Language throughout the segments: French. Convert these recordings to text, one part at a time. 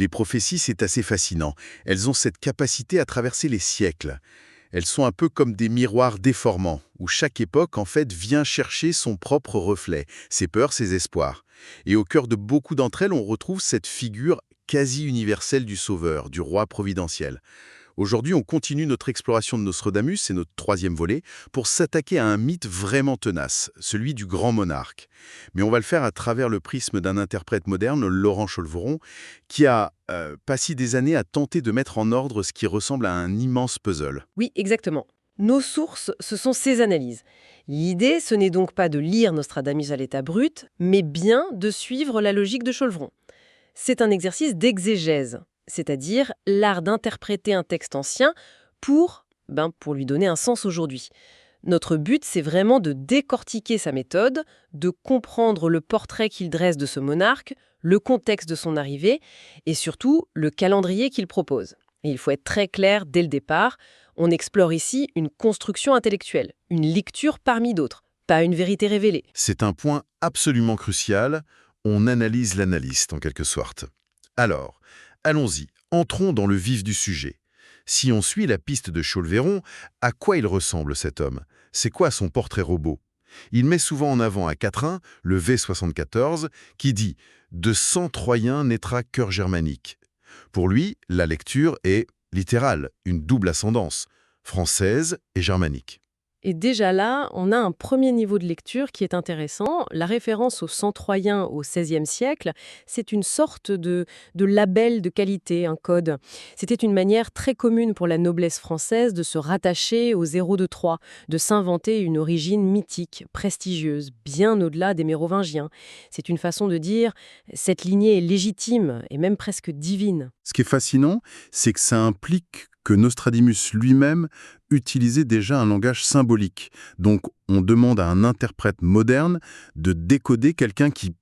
Les prophéties, c'est assez fascinant. Elles ont cette capacité à traverser les siècles. Elles sont un peu comme des miroirs déformants, où chaque époque, en fait, vient chercher son propre reflet, ses peurs, ses espoirs. Et au cœur de beaucoup d'entre elles, on retrouve cette figure quasi universelle du sauveur, du roi providentiel. Aujourd'hui, on continue notre exploration de Nostradamus, c'est notre troisième volet, pour s'attaquer à un mythe vraiment tenace, celui du grand monarque. Mais on va le faire à travers le prisme d'un interprète moderne, Laurent Cholveron, qui a passé des années à tenter de mettre en ordre ce qui ressemble à un immense puzzle. Oui, exactement. Nos sources, ce sont ces analyses. L'idée, ce n'est donc pas de lire Nostradamus à l'état brut, mais bien de suivre la logique de Cholveron. C'est un exercice d'exégèse, c'est-à-dire l'art d'interpréter un texte ancien pour lui donner un sens aujourd'hui. Notre but, c'est vraiment de décortiquer sa méthode, de comprendre le portrait qu'il dresse de ce monarque, le contexte de son arrivée et surtout le calendrier qu'il propose. Et il faut être très clair dès le départ, on explore ici une construction intellectuelle, une lecture parmi d'autres, pas une vérité révélée. C'est un point absolument crucial, on analyse l'analyste en quelque sorte. Alors, allons-y, entrons dans le vif du sujet. Si on suit la piste de Cholveron, à quoi il ressemble cet homme? C'est quoi son portrait robot? Il met souvent en avant un quatrain, le V74, qui dit « De sang troyen naîtra cœur germanique ». Pour lui, la lecture est littérale, une double ascendance, française et germanique. Et déjà là, on a un premier niveau de lecture qui est intéressant. La référence au sang troyen au XVIe siècle, c'est une sorte de label de qualité, un code. C'était une manière très commune pour la noblesse française de se rattacher au 0 de Troie, de s'inventer une origine mythique, prestigieuse, bien au-delà des Mérovingiens. C'est une façon de dire « cette lignée est légitime et même presque divine ». Ce qui est fascinant, c'est que ça implique que Nostradamus lui-même utilisait déjà un langage symbolique. Donc, on demande à un interprète moderne de décoder quelqu'un qui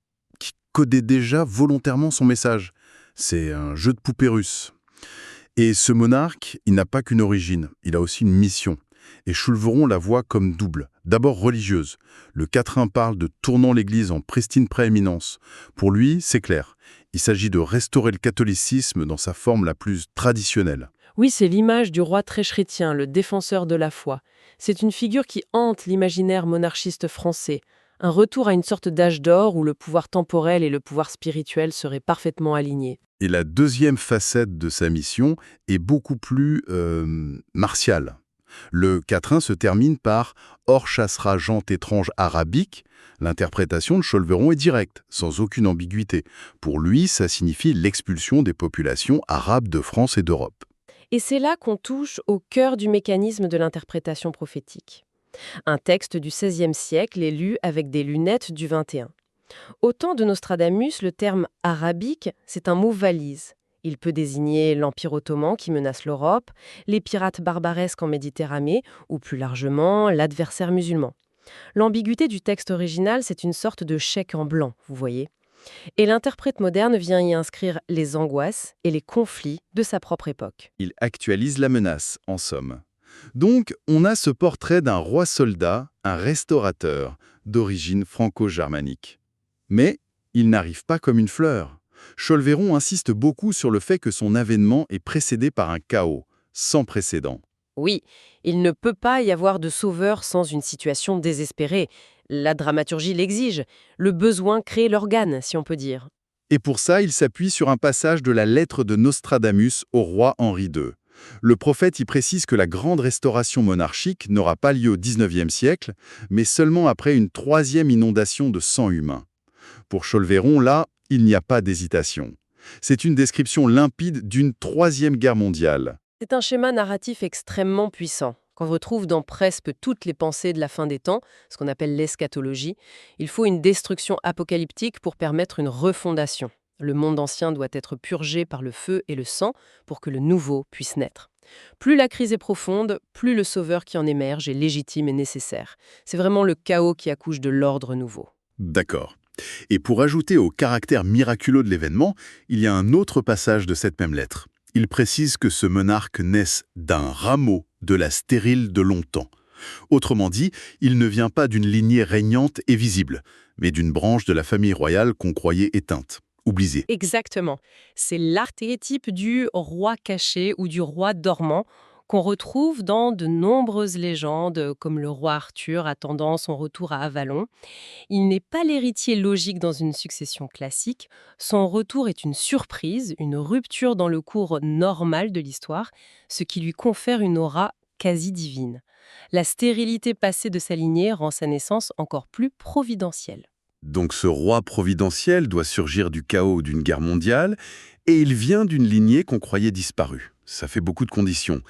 codait déjà volontairement son message. C'est un jeu de poupée russe. Et ce monarque, il n'a pas qu'une origine, il a aussi une mission. Et Cholveron la voit comme double. D'abord religieuse. Le quatrain parle de tournant l'Église en pristine prééminence. Pour lui, c'est clair. Il s'agit de restaurer le catholicisme dans sa forme la plus traditionnelle. Oui, c'est l'image du roi très chrétien, le défenseur de la foi. C'est une figure qui hante l'imaginaire monarchiste français. Un retour à une sorte d'âge d'or où le pouvoir temporel et le pouvoir spirituel seraient parfaitement alignés. Et la deuxième facette de sa mission est beaucoup plus martiale. Le quatrain se termine par « Or chassera gent étrange arabique ». L'interprétation de Cholveron est directe, sans aucune ambiguïté. Pour lui, ça signifie l'expulsion des populations arabes de France et d'Europe. Et c'est là qu'on touche au cœur du mécanisme de l'interprétation prophétique. Un texte du XVIe siècle est lu avec des lunettes du XXI. Au temps de Nostradamus, le terme « arabique », c'est un mot valise. Il peut désigner l'Empire ottoman qui menace l'Europe, les pirates barbaresques en Méditerranée ou plus largement l'adversaire musulman. L'ambiguïté du texte original, c'est une sorte de chèque en blanc, vous voyez. Et l'interprète moderne vient y inscrire les angoisses et les conflits de sa propre époque. Il actualise la menace, en somme. Donc, on a ce portrait d'un roi soldat, un restaurateur, d'origine franco-germanique. Mais il n'arrive pas comme une fleur. Cholveron insiste beaucoup sur le fait que son avènement est précédé par un chaos, sans précédent. Oui, il ne peut pas y avoir de sauveur sans une situation désespérée. La dramaturgie l'exige. Le besoin crée l'organe, si on peut dire. Et pour ça, il s'appuie sur un passage de la lettre de Nostradamus au roi Henri II. Le prophète y précise que la grande restauration monarchique n'aura pas lieu au XIXe siècle, mais seulement après une troisième inondation de sang humain. Pour Cholveron, là, il n'y a pas d'hésitation. C'est une description limpide d'une troisième guerre mondiale. C'est un schéma narratif extrêmement puissant. Qu'on retrouve dans presque toutes les pensées de la fin des temps, ce qu'on appelle l'eschatologie. Il faut une destruction apocalyptique pour permettre une refondation. Le monde ancien doit être purgé par le feu et le sang pour que le nouveau puisse naître. Plus la crise est profonde, plus le sauveur qui en émerge est légitime et nécessaire. C'est vraiment le chaos qui accouche de l'ordre nouveau. D'accord. Et pour ajouter au caractère miraculeux de l'événement, il y a un autre passage de cette même lettre. Il précise que ce monarque naisse d'un rameau de la stérile de longtemps. Autrement dit, il ne vient pas d'une lignée régnante et visible, mais d'une branche de la famille royale qu'on croyait éteinte. Oublié. Exactement. C'est l'archétype du roi caché ou du roi dormant qu'on retrouve dans de nombreuses légendes, comme le roi Arthur attendant son retour à Avalon. Il n'est pas l'héritier logique dans une succession classique. Son retour est une surprise, une rupture dans le cours normal de l'histoire, ce qui lui confère une aura quasi divine. La stérilité passée de sa lignée rend sa naissance encore plus providentielle. Donc ce roi providentiel doit surgir du chaos ou d'une guerre mondiale, et il vient d'une lignée qu'on croyait disparue. Ça fait beaucoup de conditions.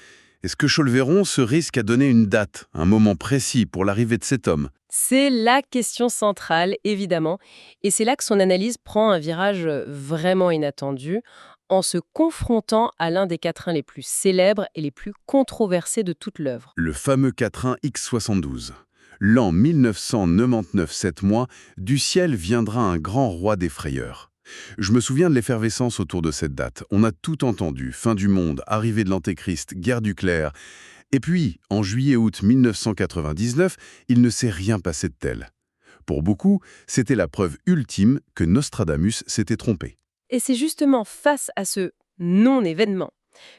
Est-ce que Cholveron se risque à donner une date, un moment précis pour l'arrivée de cet homme? C'est la question centrale, évidemment, et c'est là que son analyse prend un virage vraiment inattendu, en se confrontant à l'un des quatrains les plus célèbres et les plus controversés de toute l'œuvre. Le fameux quatrain X72. L'an 1999, 7 mois, du ciel viendra un grand roi des frayeurs. Je me souviens de l'effervescence autour de cette date. On a tout entendu, fin du monde, arrivée de l'Antéchrist, guerre du clerc. Et puis, en juillet-août 1999, il ne s'est rien passé de tel. Pour beaucoup, c'était la preuve ultime que Nostradamus s'était trompé. Et c'est justement face à ce non-événement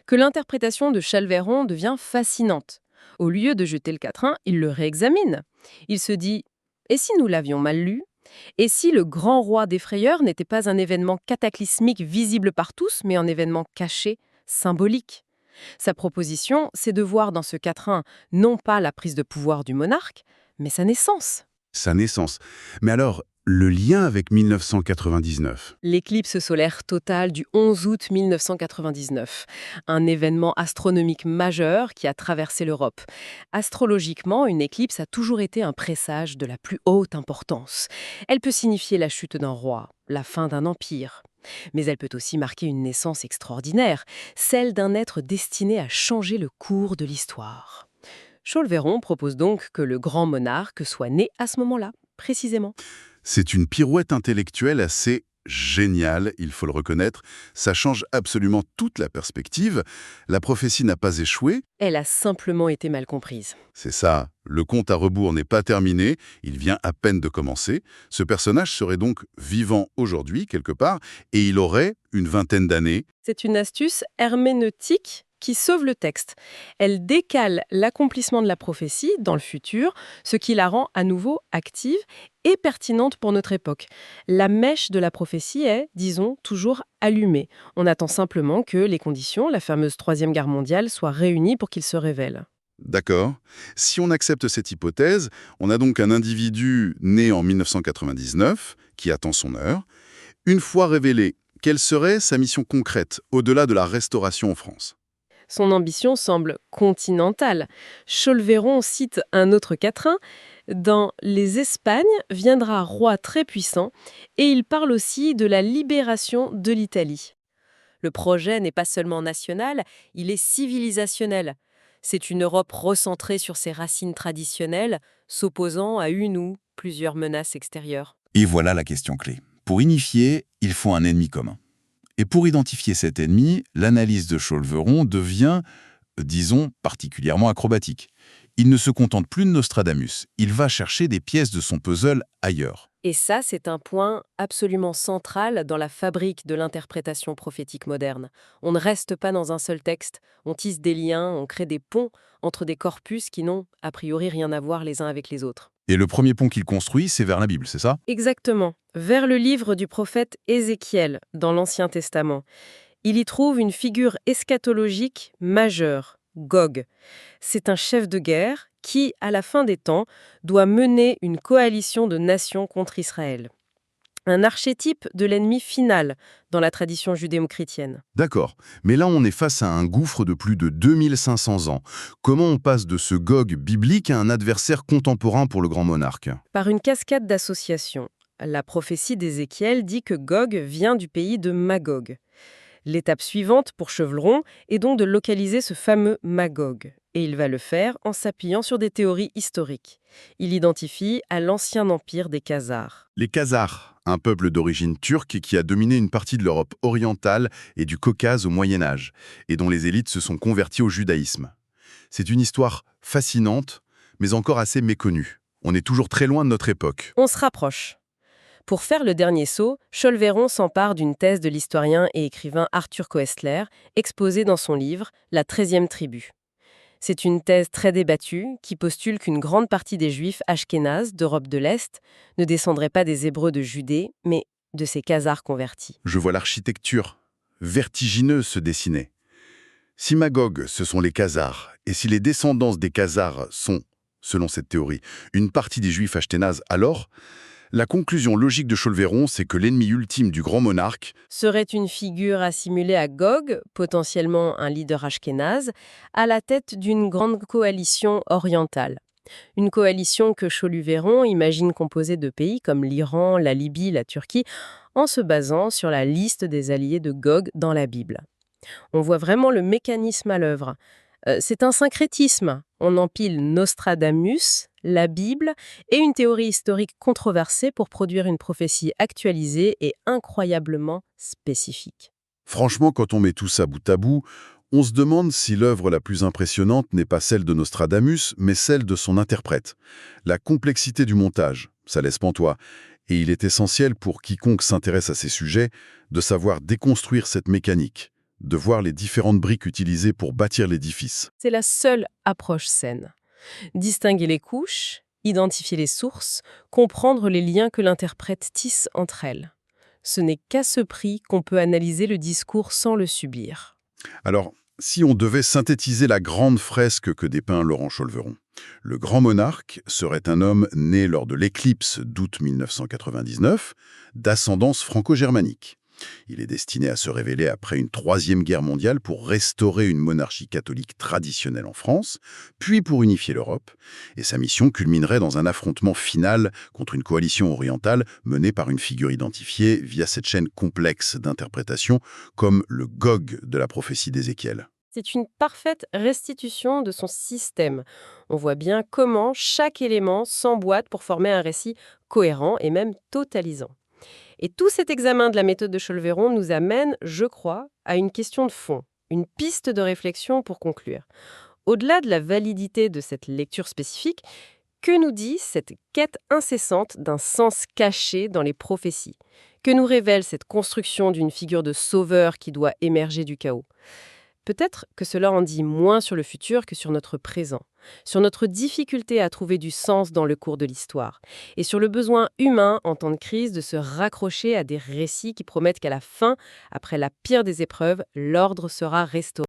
que l'interprétation de Cholveron devient fascinante. Au lieu de jeter le quatrain, il le réexamine. Il se dit « Et si nous l'avions mal lu ? Et si le grand roi des frayeurs n'était pas un événement cataclysmique visible par tous, mais un événement caché, symbolique ?» Sa proposition, c'est de voir dans ce quatrain non pas la prise de pouvoir du monarque, mais sa naissance. Sa naissance. Mais alors, le lien avec 1999? L'éclipse solaire totale du 11 août 1999, un événement astronomique majeur qui a traversé l'Europe. Astrologiquement, une éclipse a toujours été un présage de la plus haute importance. Elle peut signifier la chute d'un roi, la fin d'un empire. Mais elle peut aussi marquer une naissance extraordinaire, celle d'un être destiné à changer le cours de l'histoire. Cholveron propose donc que le grand monarque soit né à ce moment-là, précisément. C'est une pirouette intellectuelle assez géniale, il faut le reconnaître. Ça change absolument toute la perspective. La prophétie n'a pas échoué. Elle a simplement été mal comprise. C'est ça, le compte à rebours n'est pas terminé, il vient à peine de commencer. Ce personnage serait donc vivant aujourd'hui, quelque part, et il aurait une vingtaine d'années. C'est une astuce herméneutique qui sauve le texte. Elle décale l'accomplissement de la prophétie dans le futur, ce qui la rend à nouveau active et pertinente pour notre époque. La mèche de la prophétie est, disons, toujours allumée. On attend simplement que les conditions, la fameuse Troisième Guerre mondiale, soient réunies pour qu'il se révèle. D'accord. Si on accepte cette hypothèse, on a donc un individu né en 1999 qui attend son heure. Une fois révélé, quelle serait sa mission concrète au-delà de la restauration en France? Son ambition semble continentale. Cholveron cite un autre quatrain. Dans Les Espagnes viendra roi très puissant, et il parle aussi de la libération de l'Italie. Le projet n'est pas seulement national, il est civilisationnel. C'est une Europe recentrée sur ses racines traditionnelles, s'opposant à une ou plusieurs menaces extérieures. Et voilà la question clé. Pour unifier, il faut un ennemi commun. Et pour identifier cet ennemi, l'analyse de Cholveron devient, disons, particulièrement acrobatique. Il ne se contente plus de Nostradamus, il va chercher des pièces de son puzzle ailleurs. Et ça, c'est un point absolument central dans la fabrique de l'interprétation prophétique moderne. On ne reste pas dans un seul texte, on tisse des liens, on crée des ponts entre des corpus qui n'ont, a priori, rien à voir les uns avec les autres. Et le premier pont qu'il construit, c'est vers la Bible, c'est ça? Exactement, vers le livre du prophète Ézéchiel, dans l'Ancien Testament. Il y trouve une figure eschatologique majeure, Gog. C'est un chef de guerre qui, à la fin des temps, doit mener une coalition de nations contre Israël. Un archétype de l'ennemi final dans la tradition judéo-chrétienne. D'accord, mais là on est face à un gouffre de plus de 2500 ans. Comment on passe de ce Gog biblique à un adversaire contemporain pour le grand monarque? Par une cascade d'associations. La prophétie d'Ézéchiel dit que Gog vient du pays de Magog. L'étape suivante pour Cholveron est donc de localiser ce fameux Magog. Et il va le faire en s'appuyant sur des théories historiques. Il l'identifie à l'ancien empire des Khazars. Les Khazars, un peuple d'origine turque qui a dominé une partie de l'Europe orientale et du Caucase au Moyen-Âge, et dont les élites se sont converties au judaïsme. C'est une histoire fascinante, mais encore assez méconnue. On est toujours très loin de notre époque. On se rapproche. Pour faire le dernier saut, Cholveron s'empare d'une thèse de l'historien et écrivain Arthur Koestler, exposée dans son livre « La 13e tribu ». C'est une thèse très débattue qui postule qu'une grande partie des Juifs ashkénazes d'Europe de l'Est ne descendraient pas des Hébreux de Judée, mais de ces Khazars convertis. Je vois l'architecture vertigineuse se dessiner. Si Magog, ce sont les Khazars, et si les descendances des Khazars sont, selon cette théorie, une partie des Juifs ashkénazes, alors, la conclusion logique de Cholveron, c'est que l'ennemi ultime du grand monarque Serait une figure assimilée à Gog, potentiellement un leader ashkénaze, à la tête d'une grande coalition orientale. Une coalition que Cholveron imagine composée de pays comme l'Iran, la Libye, la Turquie, en se basant sur la liste des alliés de Gog dans la Bible. On voit vraiment le mécanisme à l'œuvre. C'est un syncrétisme. On empile Nostradamus, la Bible et une théorie historique controversée pour produire une prophétie actualisée et incroyablement spécifique. Franchement, quand on met tout ça bout à bout, on se demande si l'œuvre la plus impressionnante n'est pas celle de Nostradamus, mais celle de son interprète. La complexité du montage, ça laisse pantois. Et il est essentiel pour quiconque s'intéresse à ces sujets de savoir déconstruire cette mécanique, de voir les différentes briques utilisées pour bâtir l'édifice. C'est la seule approche saine. Distinguer les couches, identifier les sources, comprendre les liens que l'interprète tisse entre elles. Ce n'est qu'à ce prix qu'on peut analyser le discours sans le subir. Alors, si on devait synthétiser la grande fresque que dépeint Laurent Cholveron, le grand monarque serait un homme né lors de l'éclipse d'août 1999, d'ascendance franco-germanique. Il est destiné à se révéler après une troisième guerre mondiale pour restaurer une monarchie catholique traditionnelle en France, puis pour unifier l'Europe. Et sa mission culminerait dans un affrontement final contre une coalition orientale menée par une figure identifiée via cette chaîne complexe d'interprétation comme le Gog de la prophétie d'Ézéchiel. C'est une parfaite restitution de son système. On voit bien comment chaque élément s'emboîte pour former un récit cohérent et même totalisant. Et tout cet examen de la méthode de Cholveron nous amène, je crois, à une question de fond, une piste de réflexion pour conclure. Au-delà de la validité de cette lecture spécifique, que nous dit cette quête incessante d'un sens caché dans les prophéties? Que nous révèle cette construction d'une figure de sauveur qui doit émerger du chaos? Peut-être que cela en dit moins sur le futur que sur notre présent, sur notre difficulté à trouver du sens dans le cours de l'histoire, et sur le besoin humain en temps de crise de se raccrocher à des récits qui promettent qu'à la fin, après la pire des épreuves, l'ordre sera restauré.